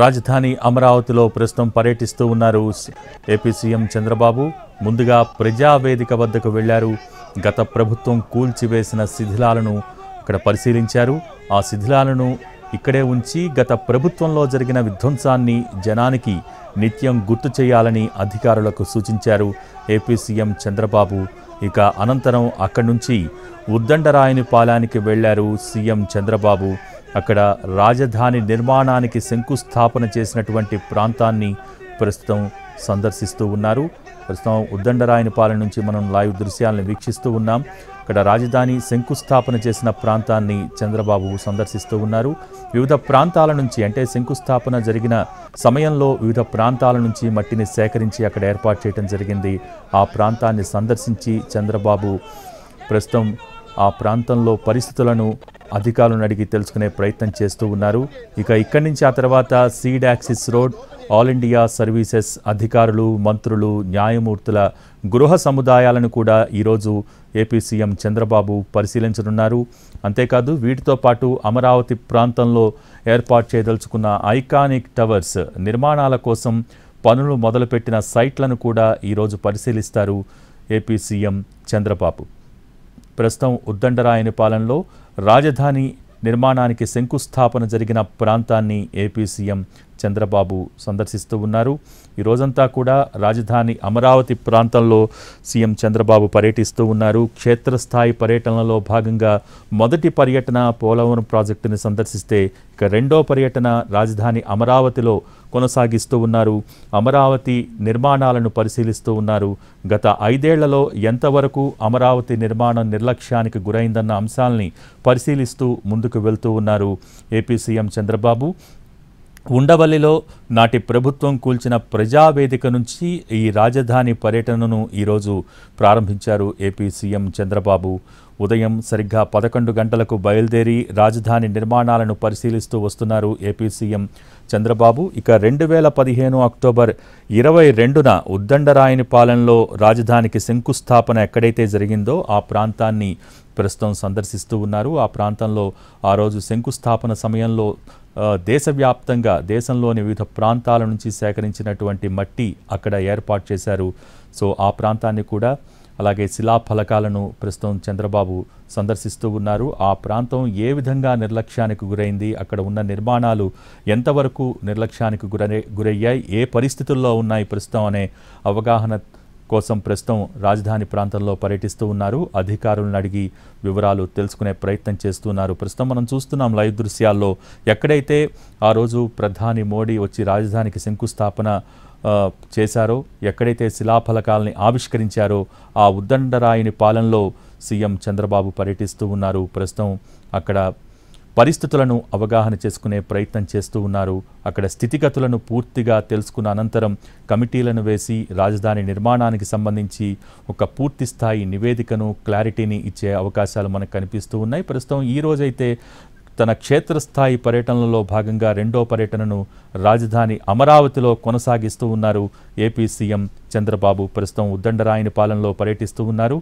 రాజధాని అమరావతిలో ప్రస్తుతం పర్యటిస్తూ ఉన్నారు ఏపీ సీఎం చంద్రబాబు. ముందుగా ప్రజావేదిక వద్దకు వెళ్లారు. గత ప్రభుత్వం కూల్చివేసిన శిథిలాలను అక్కడ పరిశీలించారు. ఆ శిథిలాలను ఇక్కడే ఉంచి గత ప్రభుత్వంలో జరిగిన విధ్వంసాన్ని జనానికి నిత్యం గుర్తు చేయాలని అధికారులకు సూచించారు ఏపీ సీఎం చంద్రబాబు. ఇక అనంతరం అక్కడి నుంచి ఉద్దండరాయనిపాలెంకి వెళ్లారు సీఎం చంద్రబాబు. అక్కడ రాజధాని నిర్మాణానికి శంకుస్థాపన చేసినటువంటి ప్రాంతాన్ని ప్రస్తుతం సందర్శిస్తూ ఉన్నారు. ప్రస్తుతం ఉద్దండరాయనిపాలెం నుంచి మనం లైవ్ దృశ్యాలను వీక్షిస్తూ ఉన్నాం. ఇక్కడ రాజధాని శంకుస్థాపన చేసిన ప్రాంతాన్ని చంద్రబాబు సందర్శిస్తూ ఉన్నారు. వివిధ ప్రాంతాల నుంచి అంటే శంకుస్థాపన జరిగిన సమయంలో వివిధ ప్రాంతాల నుంచి మట్టిని సేకరించి అక్కడ ఏర్పాటు చేయడం జరిగింది. ఆ ప్రాంతాన్ని సందర్శించి చంద్రబాబు ప్రస్తుతం ఆ ప్రాంతంలో పరిస్థితులను అధికారులను అడిగి తెలుసుకునే ప్రయత్నం చేస్తూ ఉన్నారు. ఇక ఇక్కడి నుంచి ఆ తర్వాత seed axis road, all India services అధికారులు, మంత్రులు, న్యాయమూర్తుల గృహ సముదాయాలను కూడా ఈరోజు ఏపీ సీఎం చంద్రబాబు పరిశీలించనున్నారు. అంతేకాదు వీటితో పాటు అమరావతి ప్రాంతంలో ఏర్పాటు చేయదలుచుకున్న ఐకానిక్ టవర్స్ నిర్మాణాల కోసం పనులు మొదలుపెట్టిన సైట్లను కూడా ఈరోజు పరిశీలిస్తారు ఏపీ సీఎం చంద్రబాబు. ప్రస్తుతం ఉద్దండరాయనిపాలెంలో రాజధాని నిర్మాణానికి శంకుస్థాపన జరిగిన ప్రాంతాన్ని ఏపీ సీఎం చంద్రబాబు సందర్శిస్తూ ఉన్నారు. ఈ రోజంతా కూడా రాజధాని అమరావతి ప్రాంతంలో సీఎం చంద్రబాబు పర్యటిస్తూ ఉన్నారు. క్షేత్రస్థాయి పర్యటనలో భాగంగా మొదటి పర్యటన పోలవరం ప్రాజెక్టుని సందర్శిస్తే ఇక రెండో పర్యటన రాజధాని అమరావతిలో కొనసాగిస్తూ ఉన్నారు. అమరావతి నిర్మాణాలను పరిశీలిస్తూ ఉన్నారు. గత 5 ఏళ్లలో ఎంతవరకు అమరావతి నిర్మాణం నిర్లక్ష్యానికి గురైందన్న అంశాలని పరిశీలిస్తూ ముందుకు వెళ్తూ ఉన్నారు ఏపీ సీఎం చంద్రబాబు. ఉండవల్లిలో నాటి ప్రభుత్వం కూల్చిన ప్రజావేదిక నుంచి ఈ రాజధాని పర్యటనను ఈరోజు ప్రారంభించారు ఏపీ సీఎం చంద్రబాబు. ఉదయం సరిగ్గా 11 గంటలకు బయలుదేరి రాజధాని నిర్మాణాలను పరిశీలిస్తూ వస్తున్నారు ఏపీ సీఎం చంద్రబాబు. ఇక 2015 అక్టోబర్ 22న ఉద్దండరాయనిపాలెంలో రాజధానికి శంకుస్థాపన ఎక్కడైతే జరిగిందో ఆ ప్రాంతాన్ని ప్రస్తుతం సందర్శిస్తూ ఉన్నారు. ఆ ప్రాంతంలో ఆ రోజు శంకుస్థాపన సమయంలో దేశవ్యాప్తంగా దేశంలోని వివిధ ప్రాంతాల నుంచి సేకరించినటువంటి మట్టి అక్కడ ఏర్పాటు చేశారు. సో ఆ ప్రాంతాన్ని కూడా అలాగే శిలాఫలకాలను ప్రస్తుతం చంద్రబాబు సందర్శిస్తూ ఉన్నారు. ఆ ప్రాంతం ఏ విధంగా నిర్లక్ష్యానికి గురైంది, అక్కడ ఉన్న నిర్మాణాలు ఎంతవరకు నిర్లక్ష్యానికి గురయ్యాయి, ఏ పరిస్థితుల్లో ఉన్నాయి ప్రస్తుతం అనే అవగాహన కోసం ప్రస్తుతం రాజధాని ప్రాంతంలో పర్యటిస్తూ ఉన్నారు. అధికారులను అడిగి వివరాలు తెలుసుకునే ప్రయత్నం చేస్తున్నారు. ప్రస్తుతం మనం చూస్తున్నాం లైవ్ దృశ్యాల్లో ఎక్కడైతే ఆ రోజు ప్రధాని మోడీ వచ్చి రాజధానికి శంకుస్థాపన చేశారో, ఎక్కడైతే శిలాఫలకాలని ఆవిష్కరించారో ఆ ఉద్దండరాయనిపాలెంలో సీఎం చంద్రబాబు పర్యటిస్తూ ఉన్నారు. ప్రస్తుతం అక్కడ పరిస్థితులను అవగాహన చేసుకునే ప్రయత్నం చేస్తూ ఉన్నారు. అక్కడ స్థితిగతులను పూర్తిగా తెలుసుకున్న అనంతరం కమిటీలను వేసి రాజధాని నిర్మాణానికి సంబంధించి ఒక పూర్తి స్థాయి నివేదికను, క్లారిటీని ఇచ్చే అవకాశాలు మనకు కనిపిస్తూ ఉన్నాయి. ప్రస్తుతం ఈ రోజైతే తన క్షేత్రస్థాయి పర్యటనలో భాగంగా రెండో పర్యటనను రాజధాని అమరావతిలో కొనసాగిస్తూ ఉన్నారు ఏపీ సీఎం చంద్రబాబు. ప్రస్తుతం ఉద్దండరాయనిపాలెంలో పర్యటిస్తూ ఉన్నారు.